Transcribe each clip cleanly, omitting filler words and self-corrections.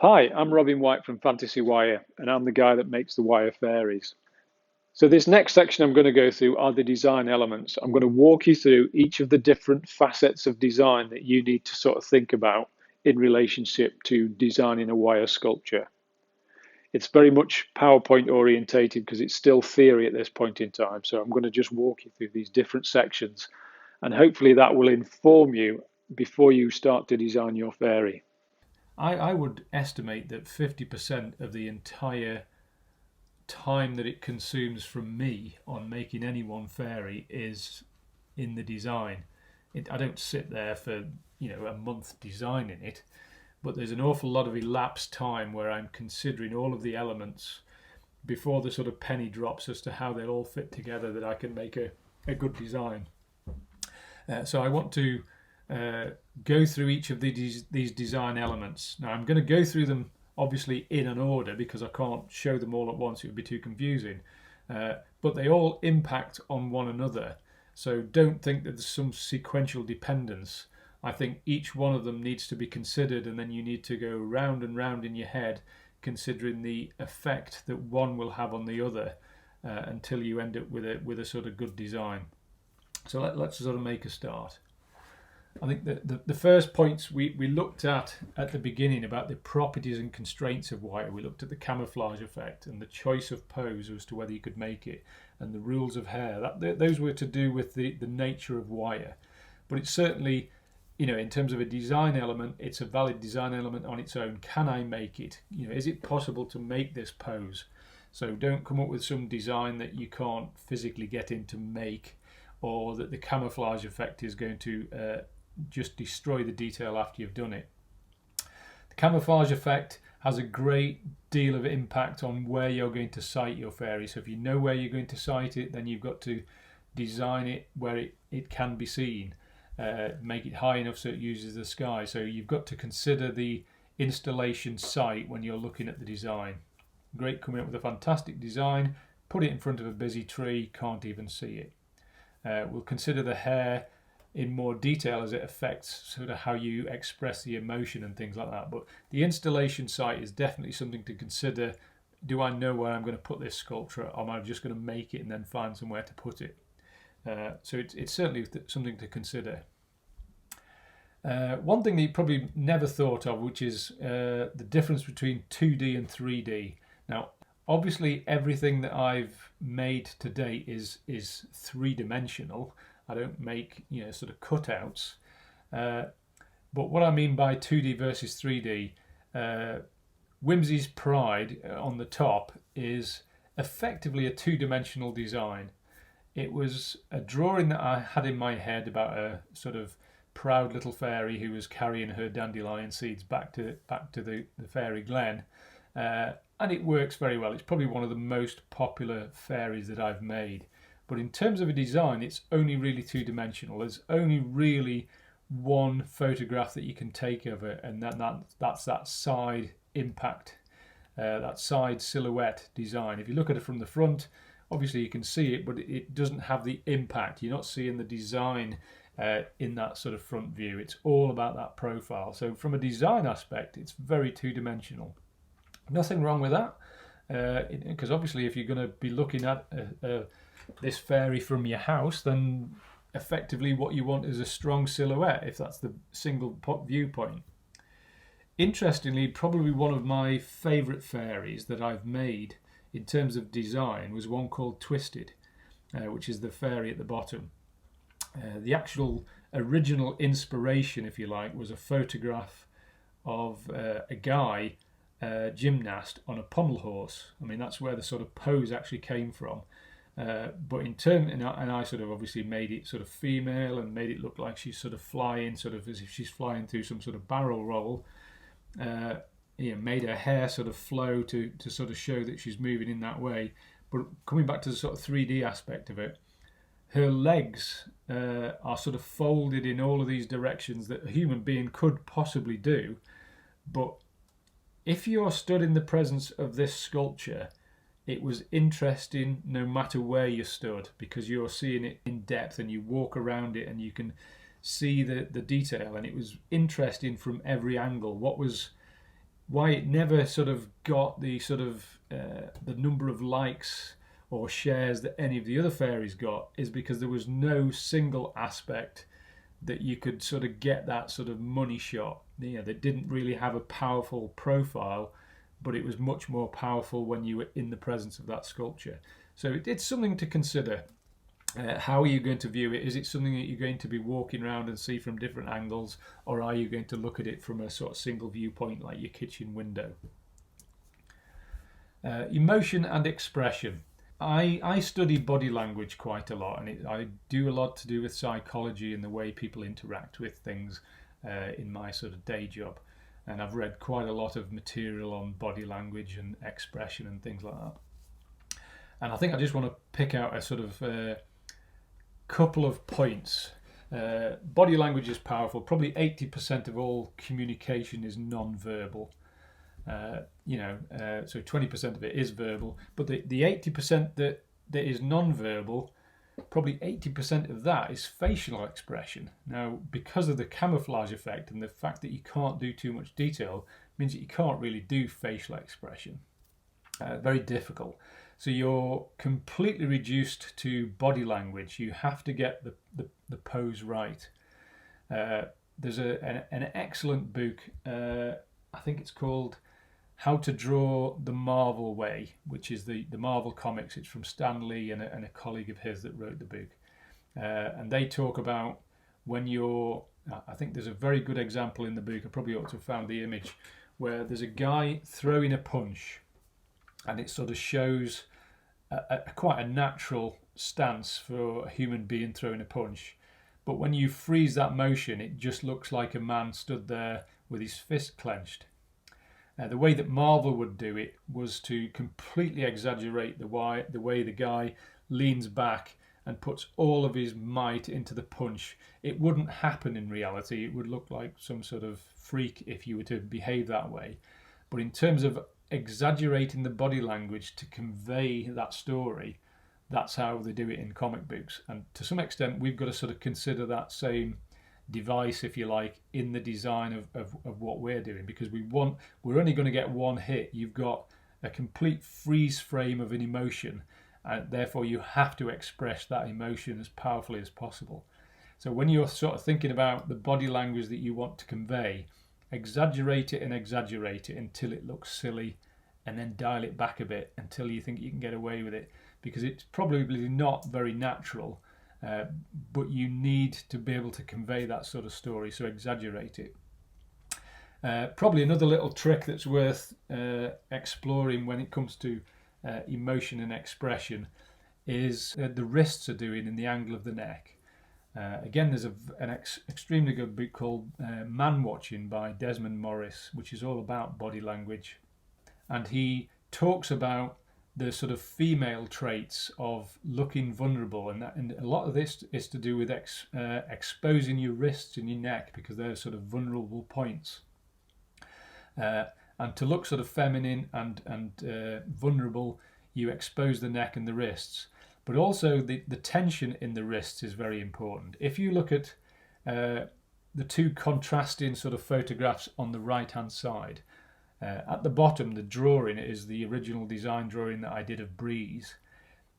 Hi, I'm Robin White from FantasyWire, and I'm the guy that makes the wire fairies. So this next section I'm going to go through are the design elements. I'm going to walk you through each of the different facets of design that you need to sort of think about in relationship to designing a wire sculpture. It's very much PowerPoint orientated because it's still theory at this point in time. So I'm going to just walk you through these different sections, and hopefully that will inform you before you start to design your fairy. I would estimate that 50% of the entire time that it consumes from me on making any one fairy is in the design. I don't sit there for a month designing it, but there's an awful lot of elapsed time where I'm considering all of the elements before the sort of penny drops as to how they'll all fit together that I can make a good design. So I want to go through each of these design elements. Now I'm going to go through them obviously in an order because I can't show them all at once, it would be too confusing. But they all impact on one another. So don't think that there's some sequential dependence. I think each one of them needs to be considered, and then you need to go round and round in your head considering the effect that one will have on the other until you end up with a sort of good design. So let's sort of make a start. I think the first points we looked at the beginning about the properties and constraints of wire. We looked at the camouflage effect and the choice of pose as to whether you could make it, and the rules of hair. Those were to do with the nature of wire. But it's certainly, in terms of a design element, it's a valid design element on its own. Can I make it? Is it possible to make this pose? So don't come up with some design that you can't physically get in to make, or that the camouflage effect is going to just destroy the detail after you've done it. The camouflage effect has a great deal of impact on where you're going to site your fairy. So if you know where you're going to site it, then you've got to design it where it can be seen. Make it high enough so it uses the sky. So you've got to consider the installation site when you're looking at the design. Great coming up with a fantastic design, put it in front of a busy tree, can't even see it. We'll consider the hair in more detail as it affects sort of how you express the emotion and things like that. But the installation site is definitely something to consider. Do I know where I'm going to put this sculpture, or am I just going to make it and then find somewhere to put it? So it's certainly something to consider. One thing that you probably never thought of, which is the difference between 2D and 3D. Now, obviously, everything that I've made to date is three-dimensional. I don't make sort of cutouts. But what I mean by 2D versus 3D, Whimsy's Pride on the top is effectively a two-dimensional design. It was a drawing that I had in my head about a sort of proud little fairy who was carrying her dandelion seeds back to the fairy glen. And it works very well. It's probably one of the most popular fairies that I've made. But in terms of a design, it's only really two-dimensional. There's only really one photograph that you can take of it, and that's that side impact, that side silhouette design. If you look at it from the front, obviously you can see it, but it doesn't have the impact. You're not seeing the design in that sort of front view. It's all about that profile. So from a design aspect, it's very two-dimensional. Nothing wrong with that, because obviously if you're going to be looking at this fairy from your house, then effectively what you want is a strong silhouette, if that's the single viewpoint. Interestingly, probably one of my favourite fairies that I've made in terms of design was one called Twisted, which is the fairy at the bottom. The actual original inspiration, if you like, was a photograph of a guy, gymnast, on a pommel horse. I mean, that's where the sort of pose actually came from. But and I sort of obviously made it sort of female and made it look like she's sort of flying, sort of as if she's flying through some sort of barrel roll. Made her hair sort of flow to sort of show that she's moving in that way. But coming back to the sort of 3D aspect of it, her legs are sort of folded in all of these directions that a human being could possibly do. But if you're stood in the presence of this sculpture, it was interesting no matter where you stood, because you're seeing it in depth and you walk around it and you can see the detail, and it was interesting from every angle. What was why it never sort of got the the number of likes or shares that any of the other fairies got is because there was no single aspect that you could sort of get that sort of money shot. That didn't really have a powerful profile, but it was much more powerful when you were in the presence of that sculpture. So it's something to consider. How are you going to view it? Is it something that you're going to be walking around and see from different angles, or are you going to look at it from a sort of single viewpoint like your kitchen window? Emotion and expression. I study body language quite a lot, and I do a lot to do with psychology and the way people interact with things in my sort of day job. And I've read quite a lot of material on body language and expression and things like that. And I think I just want to pick out a sort of couple of points. Body language is powerful. Probably 80% of all communication is non-verbal. So 20% of it is verbal, but the 80% that is non-verbal, probably 80% of that is facial expression. Now, because of the camouflage effect and the fact that you can't do too much detail, means that you can't really do facial expression. Very difficult. So you're completely reduced to body language. You have to get the pose right. There's an excellent book, I think it's called How to Draw the Marvel Way, which is the Marvel comics. It's from Stan Lee and a colleague of his that wrote the book. And they talk about when you're, I think there's a very good example in the book, I probably ought to have found the image, where there's a guy throwing a punch, and it sort of shows quite a natural stance for a human being throwing a punch. But when you freeze that motion, it just looks like a man stood there with his fist clenched. The way that Marvel would do it was to completely exaggerate the way the guy leans back and puts all of his might into the punch. It wouldn't happen in reality. It would look like some sort of freak if you were to behave that way. But in terms of exaggerating the body language to convey that story, that's how they do it in comic books. And to some extent, we've got to sort of consider that same device, if you like, in the design of what we're doing, because we're only going to get one hit. You've got a complete freeze frame of an emotion, and therefore you have to express that emotion as powerfully as possible. So when you're sort of thinking about the body language that you want to convey, exaggerate it until it looks silly, and then dial it back a bit until you think you can get away with it, because it's probably not very natural. But you need to be able to convey that sort of story, so exaggerate it. Probably another little trick that's worth exploring when it comes to emotion and expression is the wrists are doing in the angle of the neck. Again, there's an extremely good book called Man Watching by Desmond Morris, which is all about body language. And he talks about the sort of female traits of looking vulnerable, and a lot of this is to do with exposing your wrists and your neck, because they're sort of vulnerable points. And to look sort of feminine and vulnerable, you expose the neck and the wrists. But also the tension in the wrists is very important. If you look at the two contrasting sort of photographs on the right hand side, at the bottom, the drawing is the original design drawing that I did of Breeze.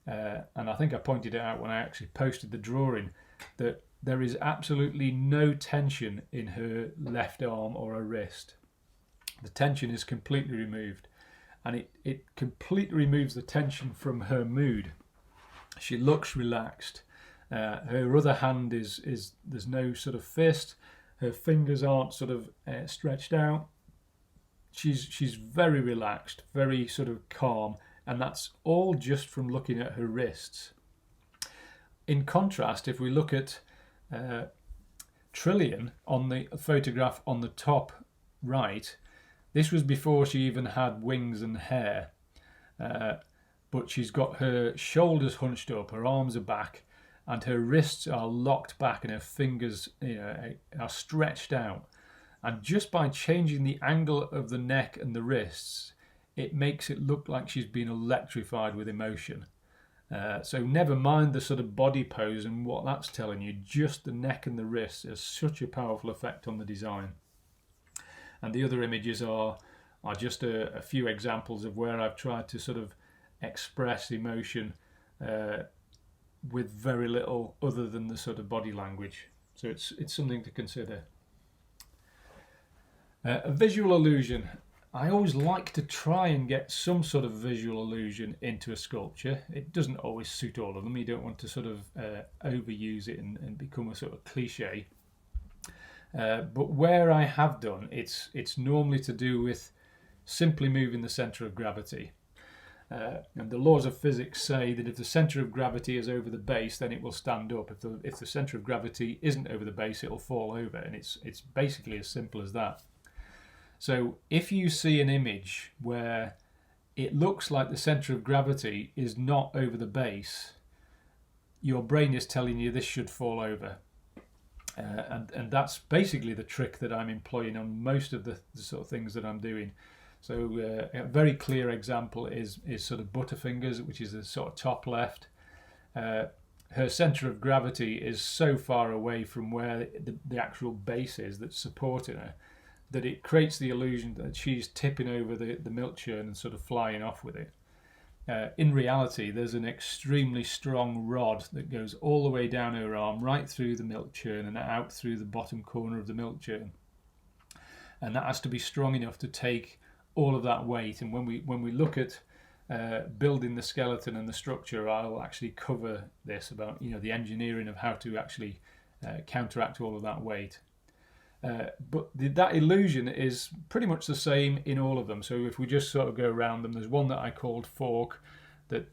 And I think I pointed it out when I actually posted the drawing, that there is absolutely no tension in her left arm or her wrist. The tension is completely removed. And it completely removes the tension from her mood. She looks relaxed. Her other hand is there's no sort of fist. Her fingers aren't sort of stretched out. She's very relaxed, very sort of calm, and that's all just from looking at her wrists. In contrast, if we look at Trillian on the photograph on the top right, this was before she even had wings and hair, but she's got her shoulders hunched up, her arms are back, and her wrists are locked back, and her fingers are stretched out. And just by changing the angle of the neck and the wrists, it makes it look like she's been electrified with emotion. So never mind the sort of body pose and what that's telling you, just the neck and the wrists has such a powerful effect on the design. And the other images are are just a few examples of where I've tried to sort of express emotion with very little other than the sort of body language. So it's something to consider. A visual illusion. I always like to try and get some sort of visual illusion into a sculpture. It doesn't always suit all of them. You don't want to sort of overuse it and become a sort of cliche. But where I have done, it's normally to do with simply moving the centre of gravity. And the laws of physics say that if the centre of gravity is over the base, then it will stand up. If the centre of gravity isn't over the base, it'll fall over. And it's basically as simple as that. So if you see an image where it looks like the centre of gravity is not over the base, your brain is telling you this should fall over. And that's basically the trick that I'm employing on most of the sort of things that I'm doing. So a very clear example is sort of Butterfingers, which is the sort of top left. Her centre of gravity is so far away from where the actual base is that's supporting her that it creates the illusion that she's tipping over the milk churn and sort of flying off with it. In reality, there's an extremely strong rod that goes all the way down her arm, right through the milk churn and out through the bottom corner of the milk churn. And that has to be strong enough to take all of that weight. And when we look at building the skeleton and the structure, I'll actually cover this about the engineering of how to actually counteract all of that weight. But that illusion is pretty much the same in all of them. So if we just sort of go around them, there's one that I called Fork that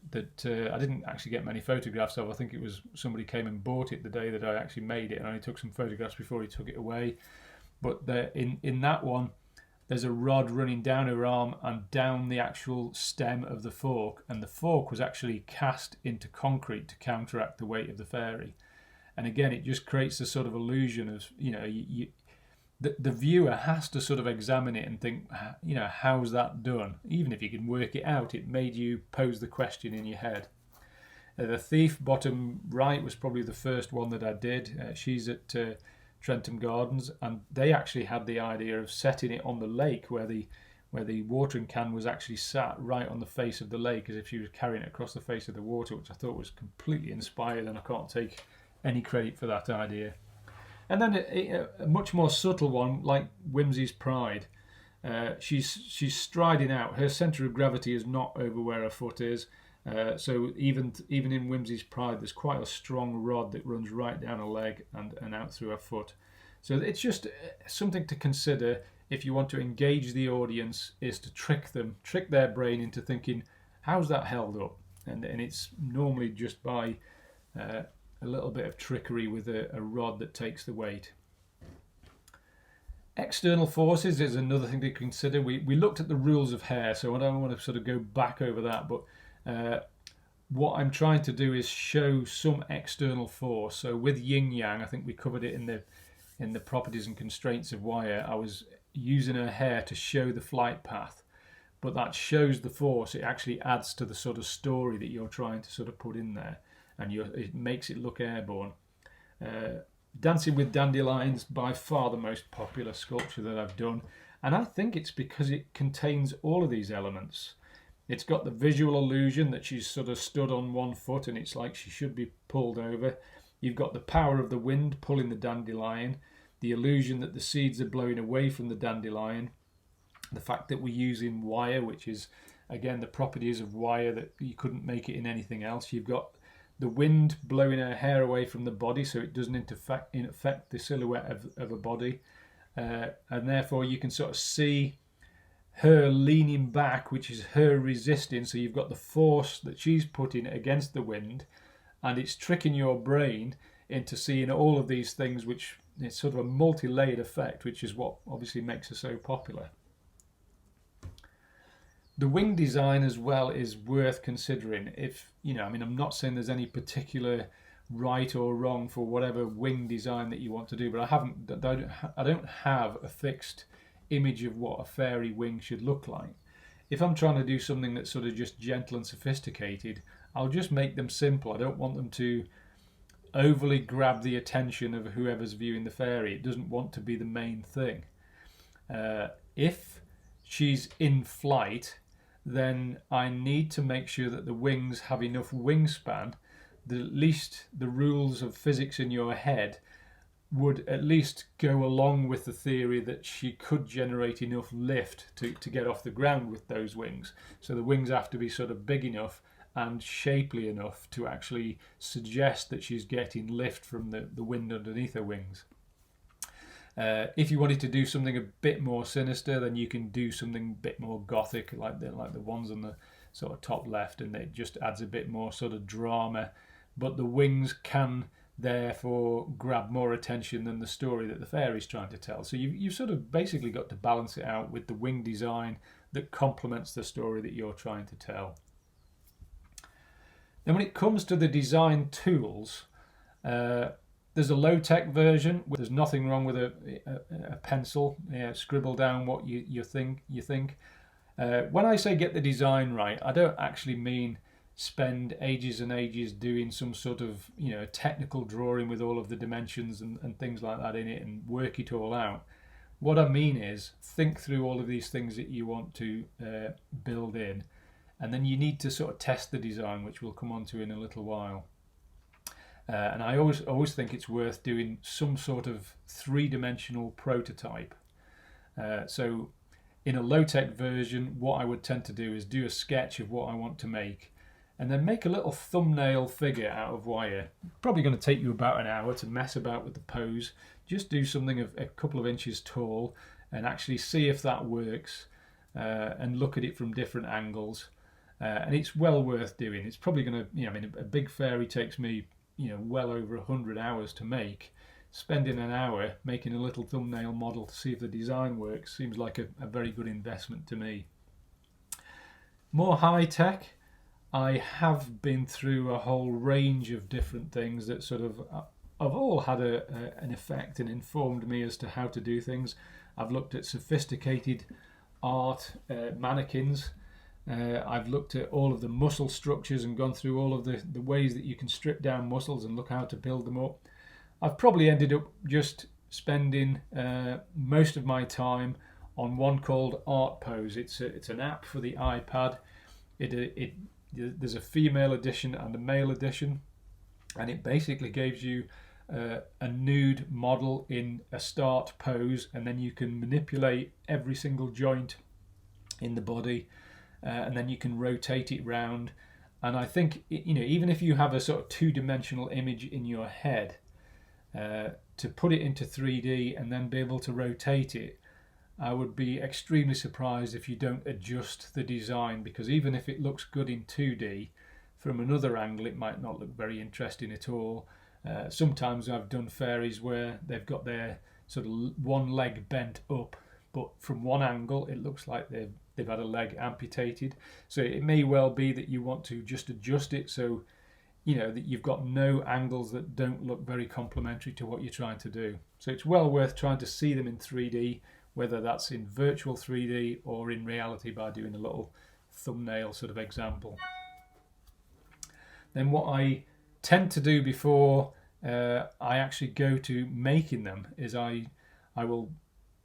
I didn't actually get many photographs of. I think it was somebody came and bought it the day that I actually made it, and I only took some photographs before he took it away. But in that one, there's a rod running down her arm and down the actual stem of the fork, and the fork was actually cast into concrete to counteract the weight of the fairy. And again, it just creates a sort of illusion of the viewer has to sort of examine it and think, how's that done? Even if you can work it out, it made you pose the question in your head. The thief, bottom right, was probably the first one that I did. She's at Trentham Gardens, and they actually had the idea of setting it on the lake where the watering can was actually sat right on the face of the lake, as if she was carrying it across the face of the water, which I thought was completely inspired, and I can't take any credit for that idea. And then a much more subtle one, like Whimsy's Pride. She's striding out. Her centre of gravity is not over where her foot is. So even in Whimsy's Pride, there's quite a strong rod that runs right down her leg and out through her foot. So it's just something to consider if you want to engage the audience, is to trick their brain into thinking, how's that held up? And it's normally just by a little bit of trickery with a rod that takes the weight. External forces is another thing to consider. We looked at the rules of hair, so I don't want to sort of go back over that, but what I'm trying to do is show some external force. So with yin yang, I think we covered it in the properties and constraints of wire. I was using her hair to show the flight path, but that shows the force. It actually adds to the sort of story that you're trying to sort of put in there, and it makes it look airborne. Dancing with Dandelions, by far the most popular sculpture that I've done, and I think it's because it contains all of these elements. It's got the visual illusion that she's sort of stood on one foot and it's like she should be pulled over. You've got the power of the wind pulling the dandelion, the illusion that the seeds are blowing away from the dandelion, the fact that we're using wire, which is again the properties of wire that you couldn't make it in anything else. You've got the wind blowing her hair away from the body so it doesn't affect the silhouette of a body, and therefore you can sort of see her leaning back, which is her resisting. So you've got the force that she's putting against the wind, and it's tricking your brain into seeing all of these things, which it's sort of a multi-layered effect, which is what obviously makes her so popular. The wing design as well is worth considering. I'm not saying there's any particular right or wrong for whatever wing design that you want to do, but I don't have a fixed image of what a fairy wing should look like. If I'm trying to do something that's sort of just gentle and sophisticated, I'll just make them simple. I don't want them to overly grab the attention of whoever's viewing the fairy. It doesn't want to be the main thing. If she's in flight, then I need to make sure that the wings have enough wingspan that at least the rules of physics in your head would at least go along with the theory that she could generate enough lift to get off the ground with those wings. So the wings have to be sort of big enough and shapely enough to actually suggest that she's getting lift from the wind underneath her wings. If you wanted to do something a bit more sinister, then you can do something a bit more gothic, like the ones on the sort of top left, and it just adds a bit more sort of drama. But the wings can therefore grab more attention than the story that the fairy's trying to tell. So you've sort of basically got to balance it out with the wing design that complements the story that you're trying to tell. Then when it comes to the design tools, there's a low-tech version. There's nothing wrong with a pencil. Scribble down what you think. When I say get the design right, I don't actually mean spend ages and ages doing some sort of technical drawing with all of the dimensions and things like that in it and work it all out. What I mean is think through all of these things that you want to build in, and then you need to sort of test the design, which we'll come on to in a little while. And I always think it's worth doing some sort of three-dimensional prototype. So in a low-tech version, what I would tend to do is do a sketch of what I want to make, and then make a little thumbnail figure out of wire. Probably going to take you about an hour to mess about with the pose. Just do something of a couple of inches tall and actually see if that works, and look at it from different angles. And it's well worth doing. It's probably going to, a big fairy takes me, well over 100 hours to make. Spending an hour making a little thumbnail model to see if the design works seems like a very good investment to me. More high tech, I have been through a whole range of different things that sort of have all had an effect and informed me as to how to do things. I've looked at sophisticated art mannequins. I've looked at all of the muscle structures and gone through all of the ways that you can strip down muscles and look how to build them up. I've probably ended up just spending most of my time on one called Art Pose. It's an app for the iPad. There's a female edition and a male edition, and it basically gives you a nude model in a start pose, and then you can manipulate every single joint in the body, and then you can rotate it round. And I think even if you have a sort of two-dimensional image in your head, to put it into 3D and then be able to rotate it, I would be extremely surprised if you don't adjust the design, because even if it looks good in 2D, from another angle it might not look very interesting at all. Sometimes I've done fairies where they've got their sort of one leg bent up, but from one angle it looks like they've had a leg amputated. So it may well be that you want to just adjust it so that you've got no angles that don't look very complementary to what you're trying to do. So it's well worth trying to see them in 3D, whether that's in virtual 3D or in reality by doing a little thumbnail sort of example. Then what I tend to do before I actually go to making them is I will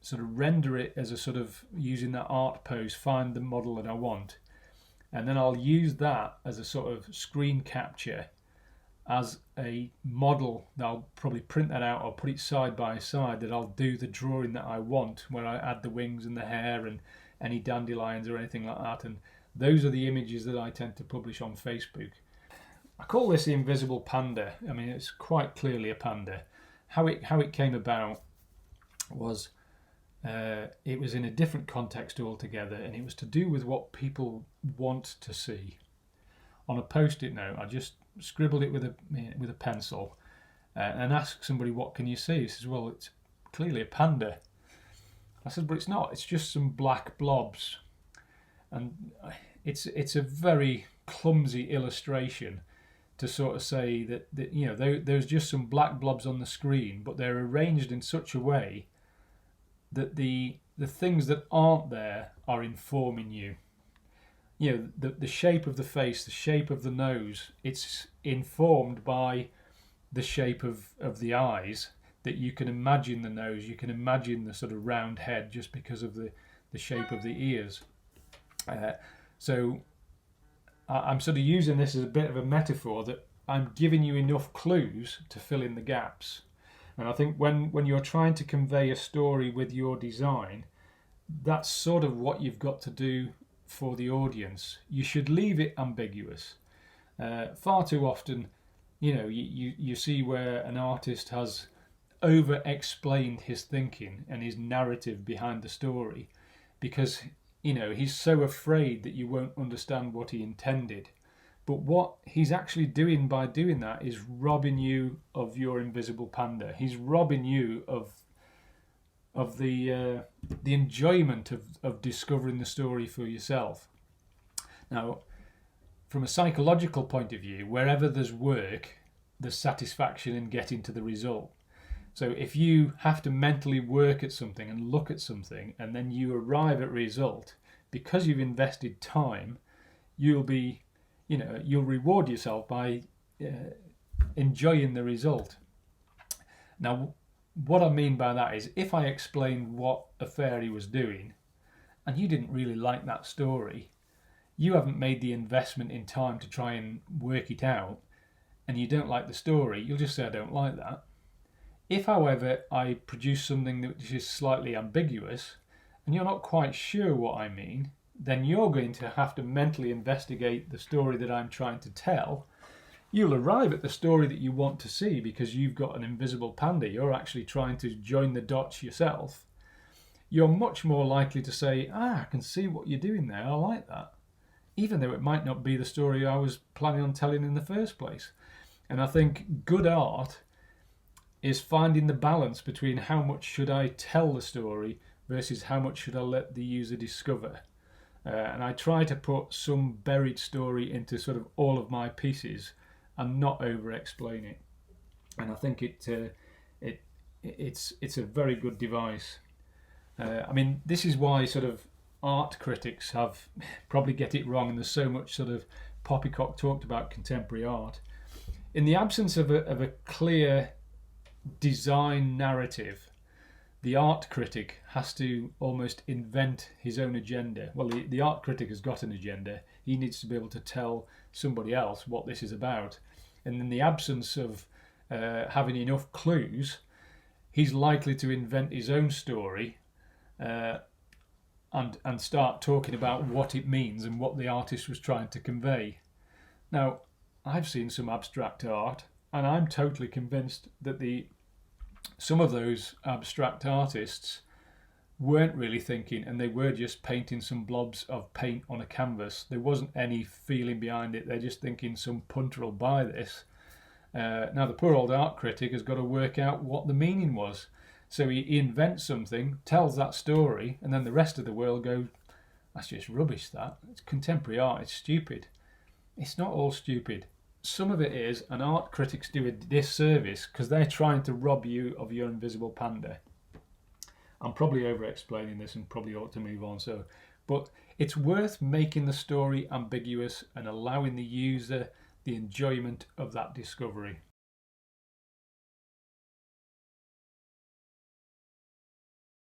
sort of render it as a sort of, using that art pose, find the model that I want, and then I'll use that as a sort of screen capture as a model. I'll probably print that out or put it side by side, that I'll do the drawing that I want, where I add the wings and the hair and any dandelions or anything like that. And those are the images that I tend to publish on Facebook. I call this the invisible panda. I mean, it's quite clearly a panda. How it came about was it was in a different context altogether, and it was to do with what people want to see. On a post-it note, I just scribbled it with a pencil and asked somebody, "What can you see?" He says, "Well, it's clearly a panda." I said, "But it's not. It's just some black blobs." And it's a very clumsy illustration to sort of say that there's just some black blobs on the screen, but they're arranged in such a way that the things that aren't there are informing you. The shape of the face, the shape of the nose, it's informed by the shape of the eyes, that you can imagine the nose, you can imagine the sort of round head just because of the the shape of the ears. So I'm sort of using this as a bit of a metaphor that I'm giving you enough clues to fill in the gaps. And I think when you're trying to convey a story with your design, that's sort of what you've got to do for the audience. You should leave it ambiguous. Far too often, you see where an artist has over-explained his thinking and his narrative behind the story because, he's so afraid that you won't understand what he intended. But what he's actually doing by doing that is robbing you of your invisible panda. He's robbing you of the enjoyment of discovering the story for yourself. Now, from a psychological point of view, wherever there's work, there's satisfaction in getting to the result. So if you have to mentally work at something and look at something and then you arrive at a result, because you've invested time, you'll reward yourself by enjoying the result. Now, what I mean by that is if I explained what a fairy was doing and you didn't really like that story, you haven't made the investment in time to try and work it out, and you don't like the story, you'll just say, I don't like that. If, however, I produce something which is slightly ambiguous and you're not quite sure what I mean, then you're going to have to mentally investigate the story that I'm trying to tell. You'll arrive at the story that you want to see because you've got an invisible panda. You're actually trying to join the dots yourself. You're much more likely to say, I can see what you're doing there, I like that, even though it might not be the story I was planning on telling in the first place. And I think good art is finding the balance between how much should I tell the story versus how much should I let the user discover. And I try to put some buried story into sort of all of my pieces and not over-explain it. And I think it's a very good device. This is why sort of art critics have probably get it wrong, and there's so much sort of poppycock talked about contemporary art. In the absence of a clear design narrative, the art critic has to almost invent his own agenda. Well, the art critic has got an agenda. He needs to be able to tell somebody else what this is about. And in the absence of having enough clues, he's likely to invent his own story and start talking about what it means and what the artist was trying to convey. Now, I've seen some abstract art, and I'm totally convinced that some of those abstract artists weren't really thinking, and they were just painting some blobs of paint on a canvas. There wasn't any feeling behind it. They're just thinking some punter will buy this. Now, the poor old art critic has got to work out what the meaning was. So he invents something, tells that story, and then the rest of the world go, that's just rubbish, that. It's contemporary art, it's stupid. It's not all stupid. Some of it is, and art critics do a disservice because they're trying to rob you of your invisible panda. I'm probably over-explaining this and probably ought to move on. But it's worth making the story ambiguous and allowing the user the enjoyment of that discovery.